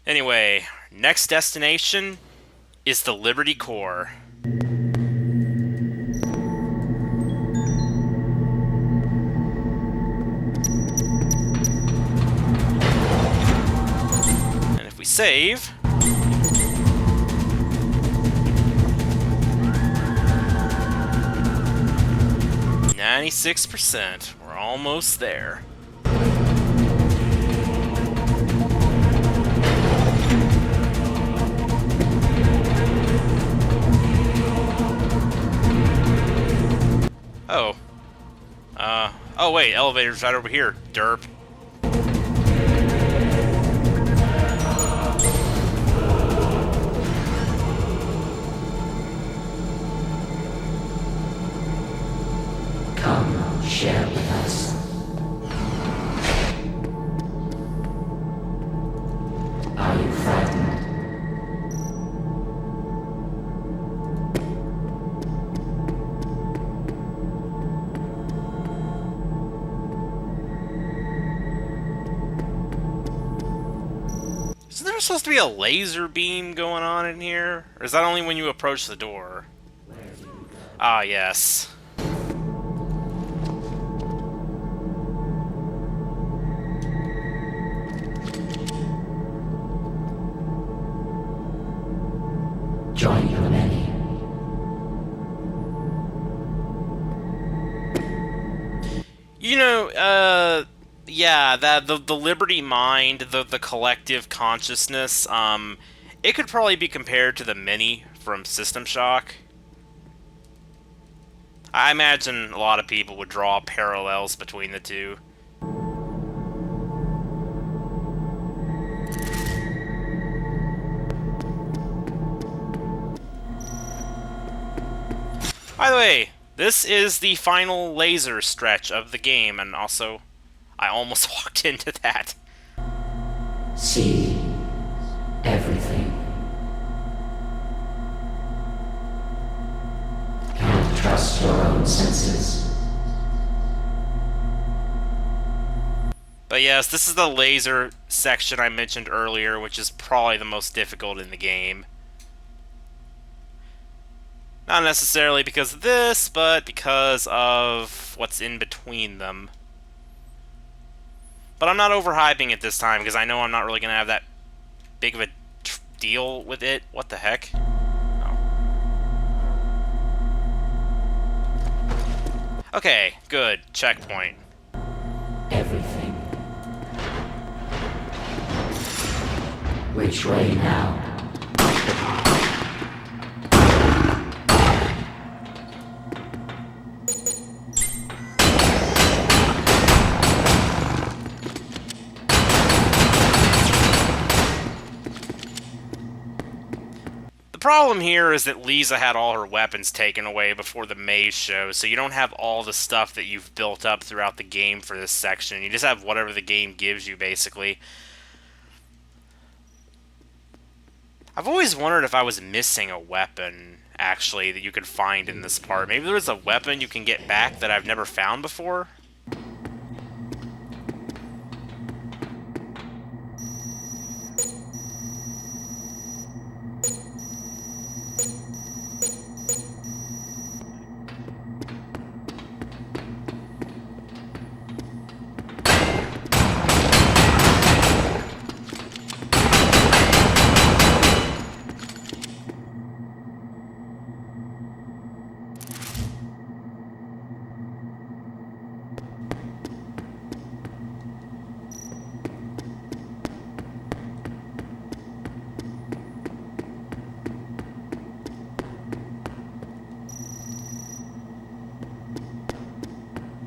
Anyway, next destination is the Liberty Core. And if we save... 96%. We're almost there. Oh. Oh wait, elevator's right over here, derp. Come, share with us. Are you frightened? Isn't there supposed to be a laser beam going on in here? Or is that only when you approach the door? Ah, yes. Join the many. You know, yeah, that the Liberty Mind, the collective consciousness, it could probably be compared to the Mini from System Shock. I imagine a lot of people would draw parallels between the two. By the way, this is the final laser stretch of the game, and also, I almost walked into that. See everything. Can't trust your own senses. But yes, this is the laser section I mentioned earlier, which is probably the most difficult in the game. Not necessarily because of this, but because of what's in between them. But I'm not overhyping it this time, because I know I'm not really going to have that big of a deal with it. What the heck? Oh. Okay, good. Checkpoint. Everything. Which way now? The problem here is that Lisa had all her weapons taken away before the maze show, so you don't have all the stuff that you've built up throughout the game for this section. You just have whatever the game gives you, basically. I've always wondered if I was missing a weapon, actually, that you could find in this part. Maybe there's a weapon you can get back that I've never found before?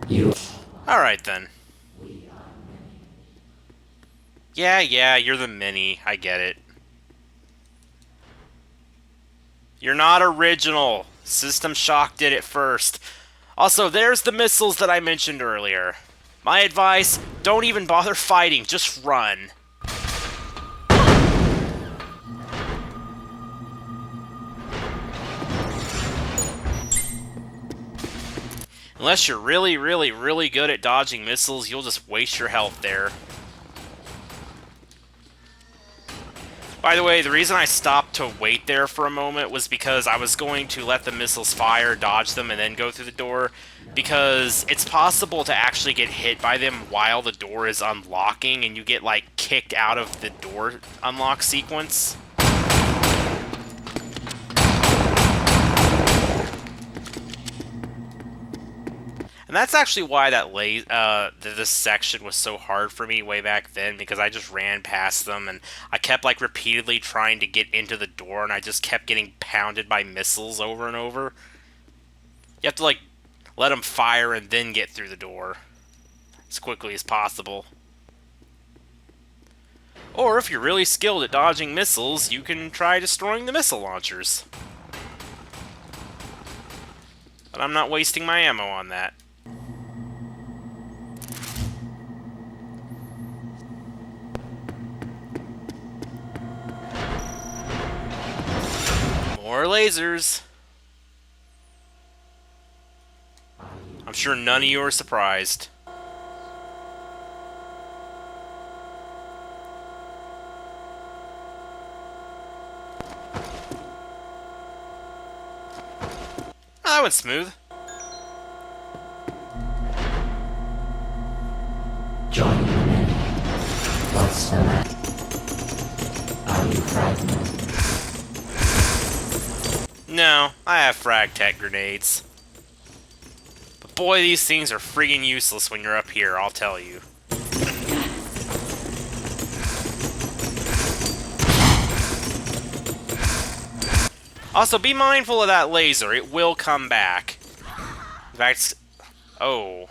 You. Alright then. Yeah, you're the Mini. I get it. You're not original. System Shock did it first. Also, there's the missiles that I mentioned earlier. My advice, don't even bother fighting, just run. Unless you're really, really, really good at dodging missiles, you'll just waste your health there. By the way, the reason I stopped to wait there for a moment was because I was going to let the missiles fire, dodge them, and then go through the door, because it's possible to actually get hit by them while the door is unlocking, and you get, like, kicked out of the door unlock sequence. And that's actually why this section was so hard for me way back then, because I just ran past them, and I kept, like, repeatedly trying to get into the door, and I just kept getting pounded by missiles over and over. You have to, like, let them fire and then get through the door as quickly as possible. Or, if you're really skilled at dodging missiles, you can try destroying the missile launchers. But I'm not wasting my ammo on that. More lasers. I'm sure none of you are surprised. Oh, that went smooth. Join the many. What's the matter? Are you frightened? No, I have frag tech grenades. But boy, these things are friggin' useless when you're up here, I'll tell you. Also, be mindful of that laser. It will come back. In fact, oh.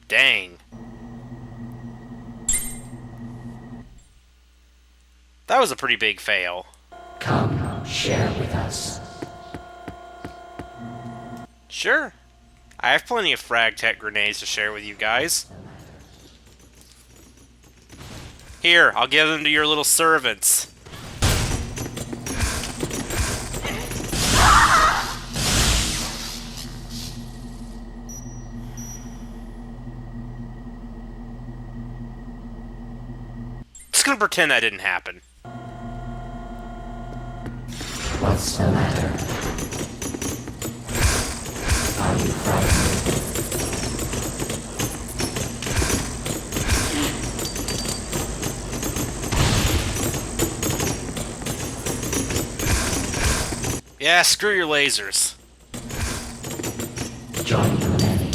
Dang. That was a pretty big fail. Come, share with us. Sure. I have plenty of frag tech grenades to share with you guys. Here, I'll give them to your little servants. Just gonna pretend that didn't happen. What's the matter? Are you frightened? Yeah, screw your lasers. Join the many.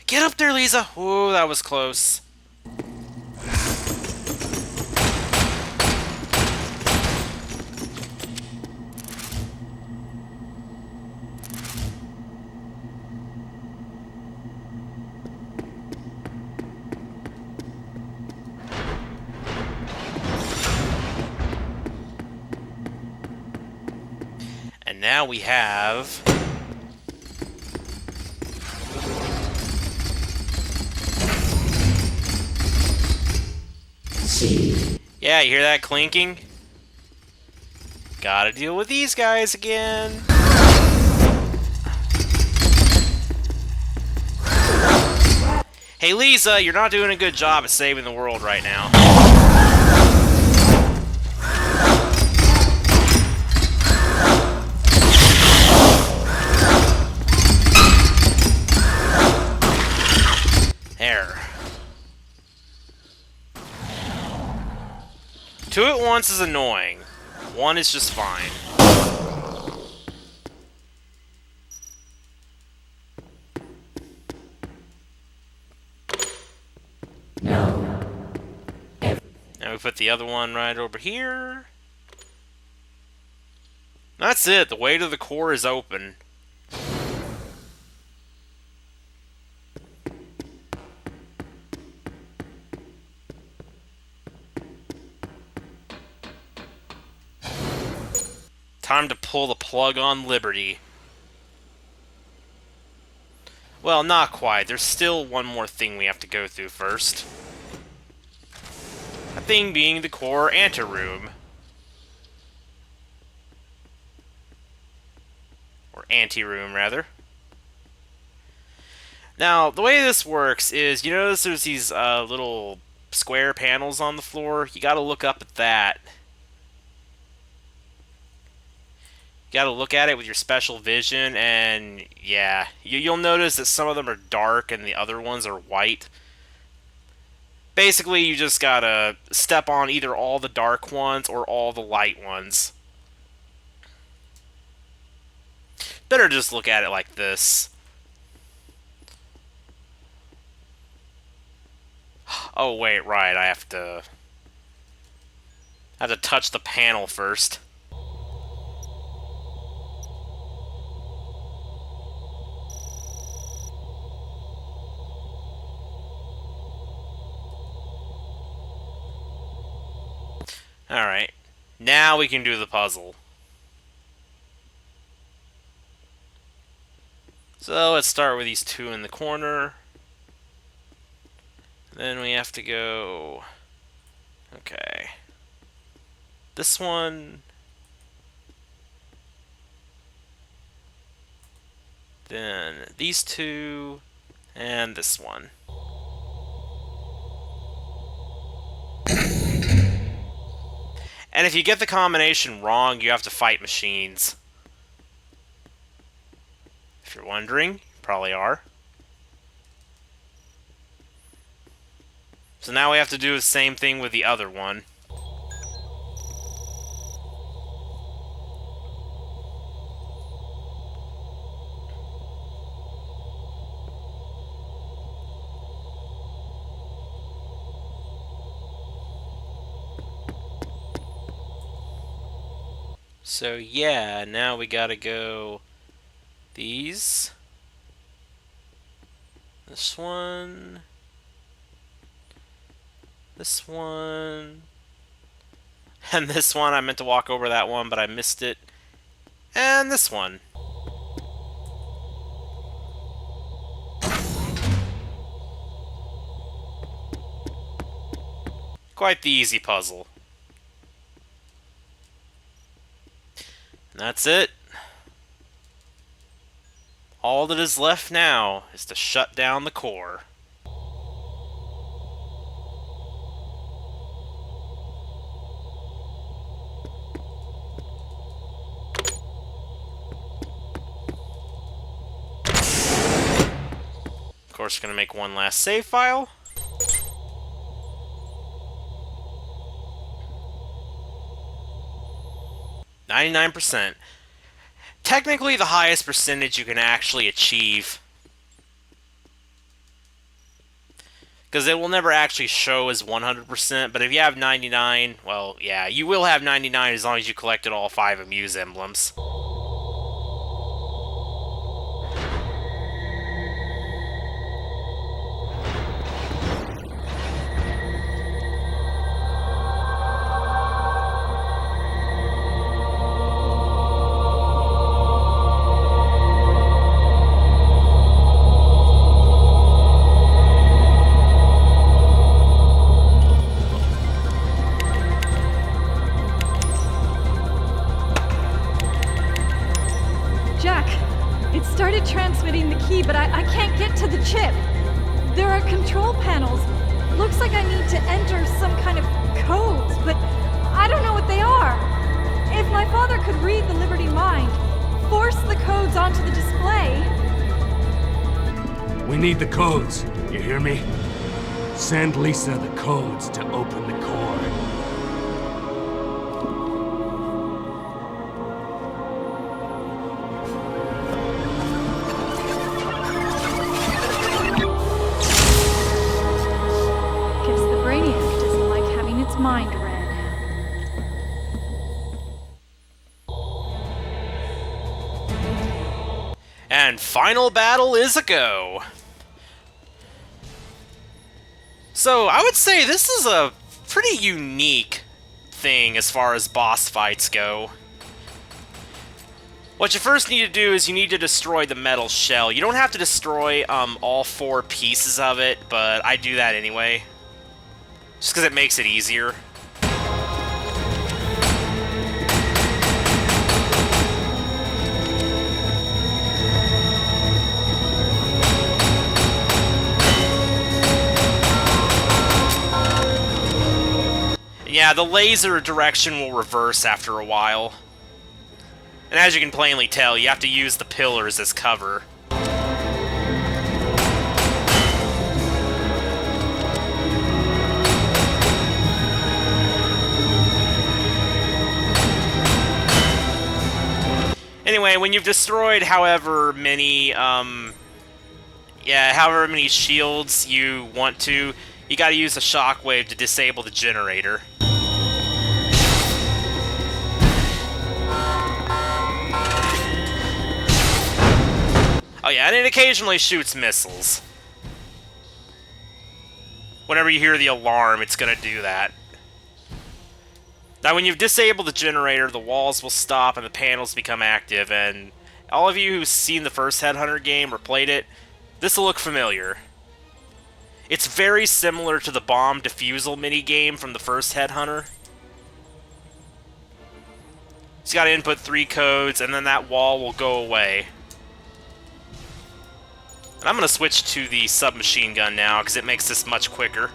Get up there, Lisa! Ooh, that was close. And now we have... See. Yeah, you hear that clinking? Gotta deal with these guys again. Hey Lisa, you're not doing a good job at saving the world right now. There. Two at once is annoying. One is just fine. No. Now we put the other one right over here. That's it. The way to the core is open. Time to pull the plug on Liberty. Well, not quite. There's still one more thing we have to go through first. That thing being the core anteroom. Or anteroom, rather. Now, the way this works is, you notice there's these little square panels on the floor. You gotta look up at that. You gotta look at it with your special vision, and yeah, you'll notice that some of them are dark and the other ones are white. Basically, you just gotta step on either all the dark ones or all the light ones. Better just look at it like this. Oh wait, right, I have to touch the panel first. Alright, now we can do the puzzle. So let's start with these two in the corner. Then we have to go... Okay. This one. Then these two. And this one. And if you get the combination wrong, you have to fight machines. If you're wondering, you probably are. So now we have to do the same thing with the other one. So yeah, now we gotta go these. This one. This one. And this one. I meant to walk over that one, but I missed it. And this one. Quite the easy puzzle. And that's it. All that is left now is to shut down the core. Of course, we're going to make one last save file. %. Technically the highest percentage you can actually achieve. Because it will never actually show as 100%, but if you have 99, well, yeah, you will have 99 as long as you collected all 5 Amuse emblems. Transmitting the key, but I can't get to the chip. There are control panels. Looks like I need to enter some kind of codes, but I don't know what they are. If my father could read the Liberty Mind, force the codes onto the display... We need the codes, you hear me? Send Lisa the codes to open the core. Mind read. And final battle is a go. So I would say this is a pretty unique thing as far as boss fights go. What you first need to do is you need to destroy the metal shell. You don't have to destroy all 4 pieces of it, but I do that anyway. Just because it makes it easier. Yeah, the laser direction will reverse after a while. And as you can plainly tell, you have to use the pillars as cover. Anyway, when you've destroyed however many shields you want to, you gotta use a shockwave to disable the generator. Oh yeah, and it occasionally shoots missiles. Whenever you hear the alarm, it's gonna do that. Now, when you've disabled the generator, the walls will stop and the panels become active, and all of you who've seen the first Headhunter game or played it, this will look familiar. It's very similar to the bomb defusal minigame from the first Headhunter. So you gotta input 3 codes, and then that wall will go away. And I'm gonna switch to the submachine gun now, because it makes this much quicker.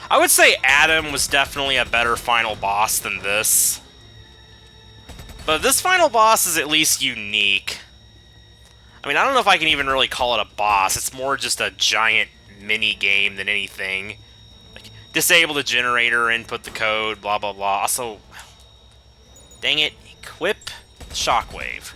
I would say Adam was definitely a better final boss than this. But this final boss is at least unique. I mean, I don't know if I can even really call it a boss. It's more just a giant mini-game than anything. Like, disable the generator, input the code, blah blah blah. Also, dang it, equip shockwave.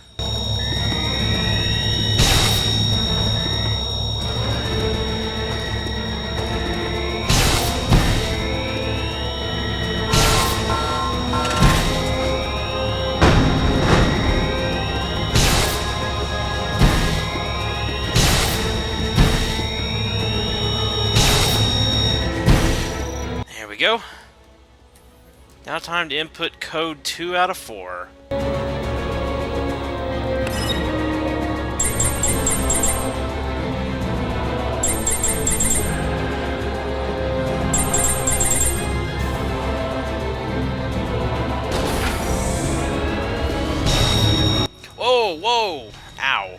Go. Now time to input code 2 out of 4. Whoa, whoa, ow.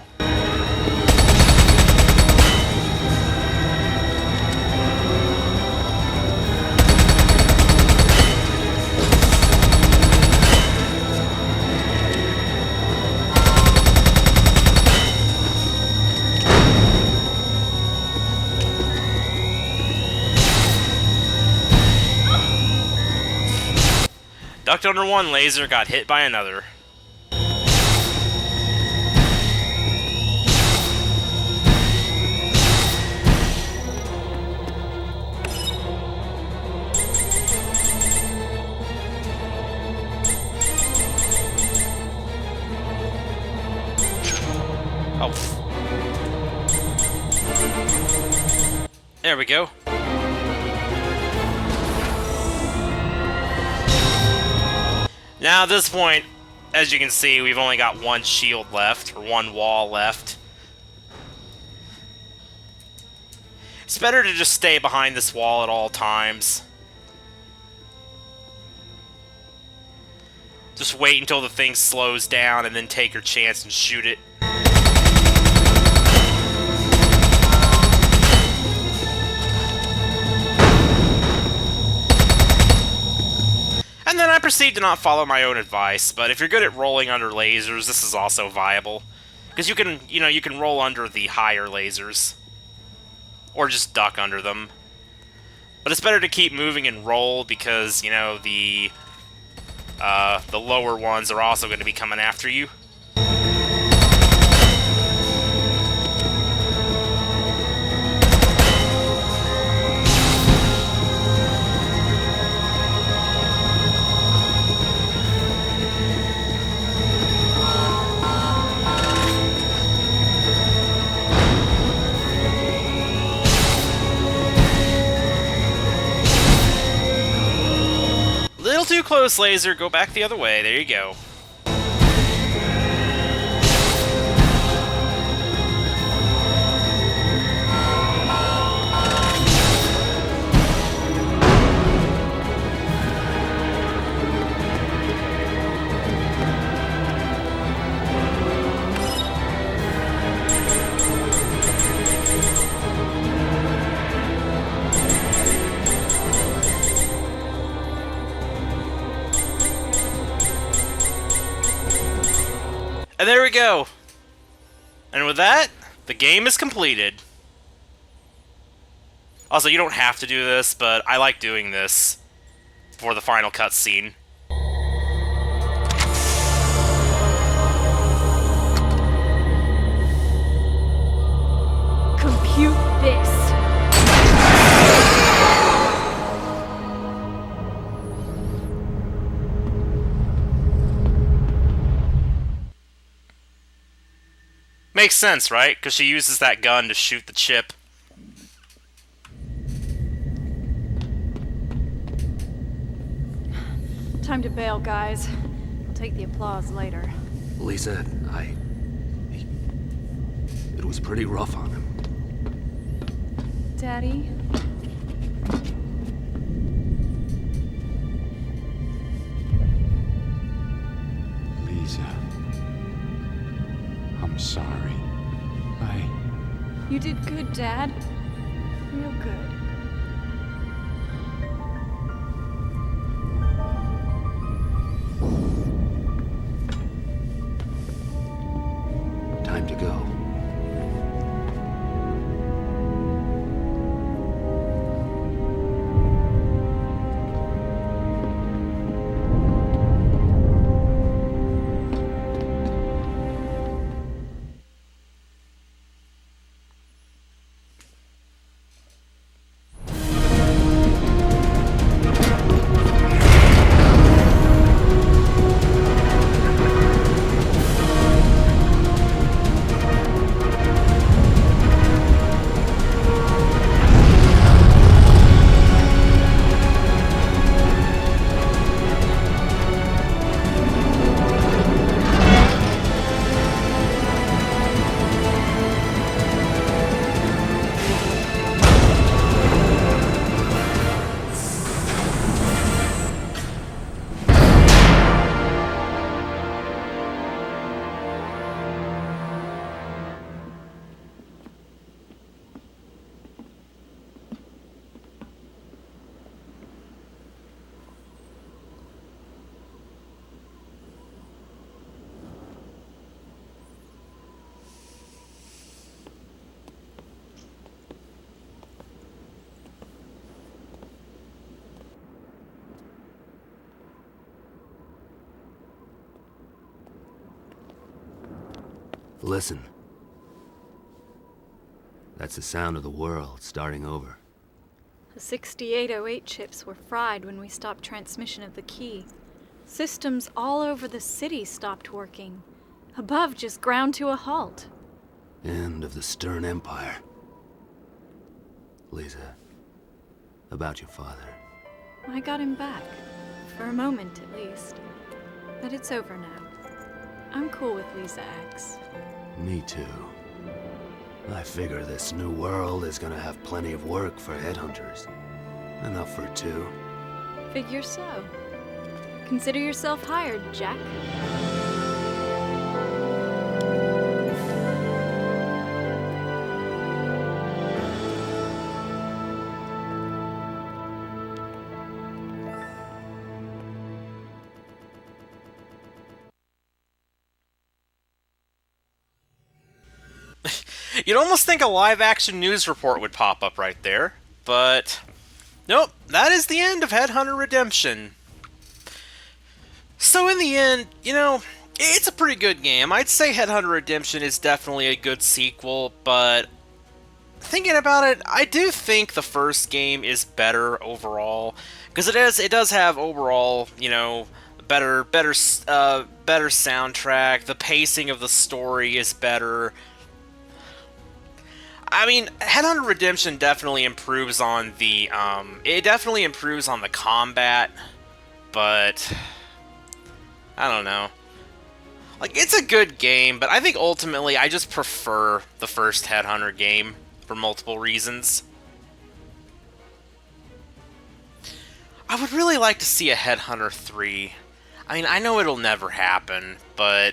Ducked under one laser, got hit by another. Oh. There we go. Now, at this point, as you can see, we've only got one shield left, or one wall left. It's better to just stay behind this wall at all times. Just wait until the thing slows down and then take your chance and shoot it. And then I proceed to not follow my own advice, but if you're good at rolling under lasers, this is also viable. Because you can roll under the higher lasers. Or just duck under them. But it's better to keep moving and roll because, the lower ones are also going to be coming after you. Little too close, laser. Go back the other way. There you go. there we go. And with that, the game is completed. Also, you don't have to do this, but I like doing this for the final cutscene. Compute this. Makes sense, right? Because she uses that gun to shoot the chip. Time to bail, guys. We'll take the applause later. Lisa, it was pretty rough on him. Daddy? Lisa. I'm sorry. You did good, Dad. Real good. Time to go. Listen. That's the sound of the world starting over. The 6808 chips were fried when we stopped transmission of the key. Systems all over the city stopped working. Above just ground to a halt. End of the Stern Empire. Lisa, about your father. I got him back. For a moment, at least. But it's over now. I'm cool with Lisa X. Me too. I figure this new world is gonna have plenty of work for headhunters. Enough for two. Figure so. Consider yourself hired, Jack. You'd almost think a live-action news report would pop up right there, but nope, that is the end of Headhunter Redemption. So in the end, you know, it's a pretty good game. I'd say Headhunter Redemption is definitely a good sequel, but thinking about it, I do think the first game is better overall, because it does have overall, you know, better soundtrack. The pacing of the story is better. I mean, Headhunter Redemption definitely improves on the combat, but I don't know. Like, it's a good game, but I think ultimately I just prefer the first Headhunter game for multiple reasons. I would really like to see a Headhunter 3. I mean, I know it'll never happen, but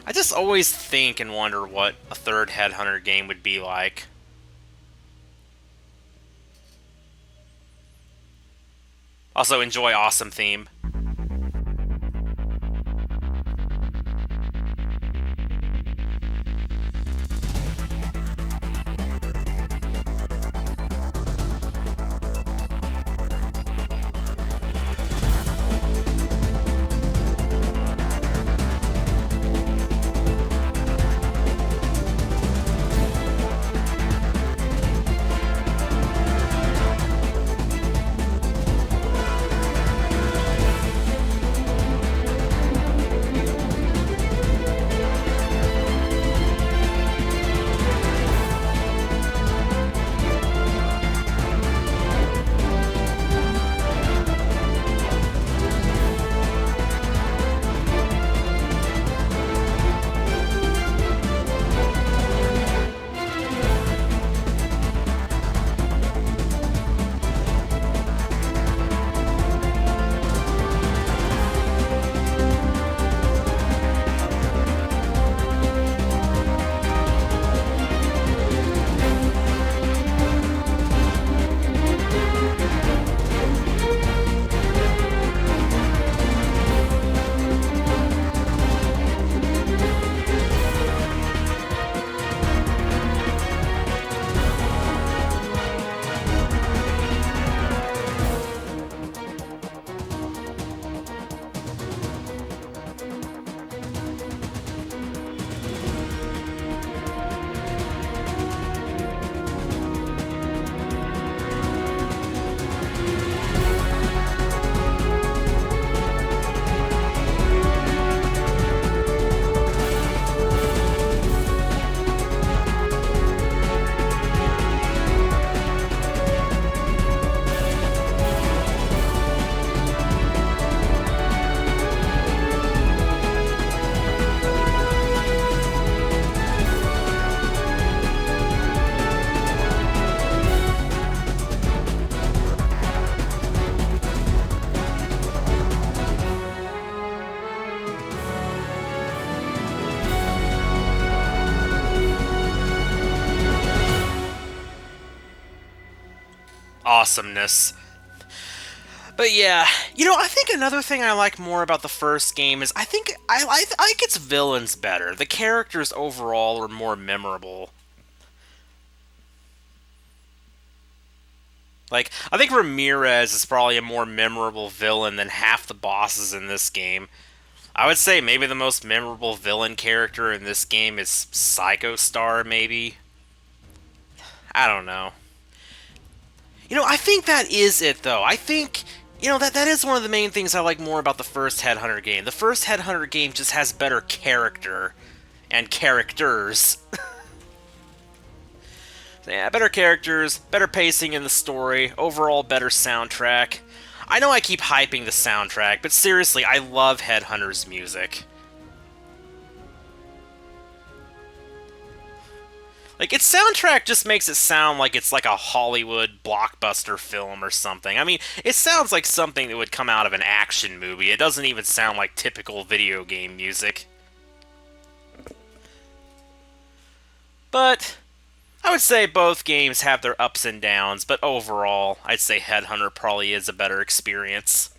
I just always think and wonder what a third Headhunter game would be like. Also, enjoy awesome theme. awesomeness. But yeah, I think another thing I like more about the first game is I like its villains better. The characters overall are more memorable. Like, I think Ramirez is probably a more memorable villain than half the bosses in this game. I would say maybe the most memorable villain character in this game is Psycho Star, maybe. I don't know. I think that is it, though. I think, that is one of the main things I like more about the first Headhunter game. The first Headhunter game just has better character and characters. Yeah, better characters, better pacing in the story, overall better soundtrack. I know I keep hyping the soundtrack, but seriously, I love Headhunter's music. Like, its soundtrack just makes it sound like it's like a Hollywood blockbuster film or something. I mean, it sounds like something that would come out of an action movie. It doesn't even sound like typical video game music. But I would say both games have their ups and downs, but overall, I'd say Headhunter probably is a better experience.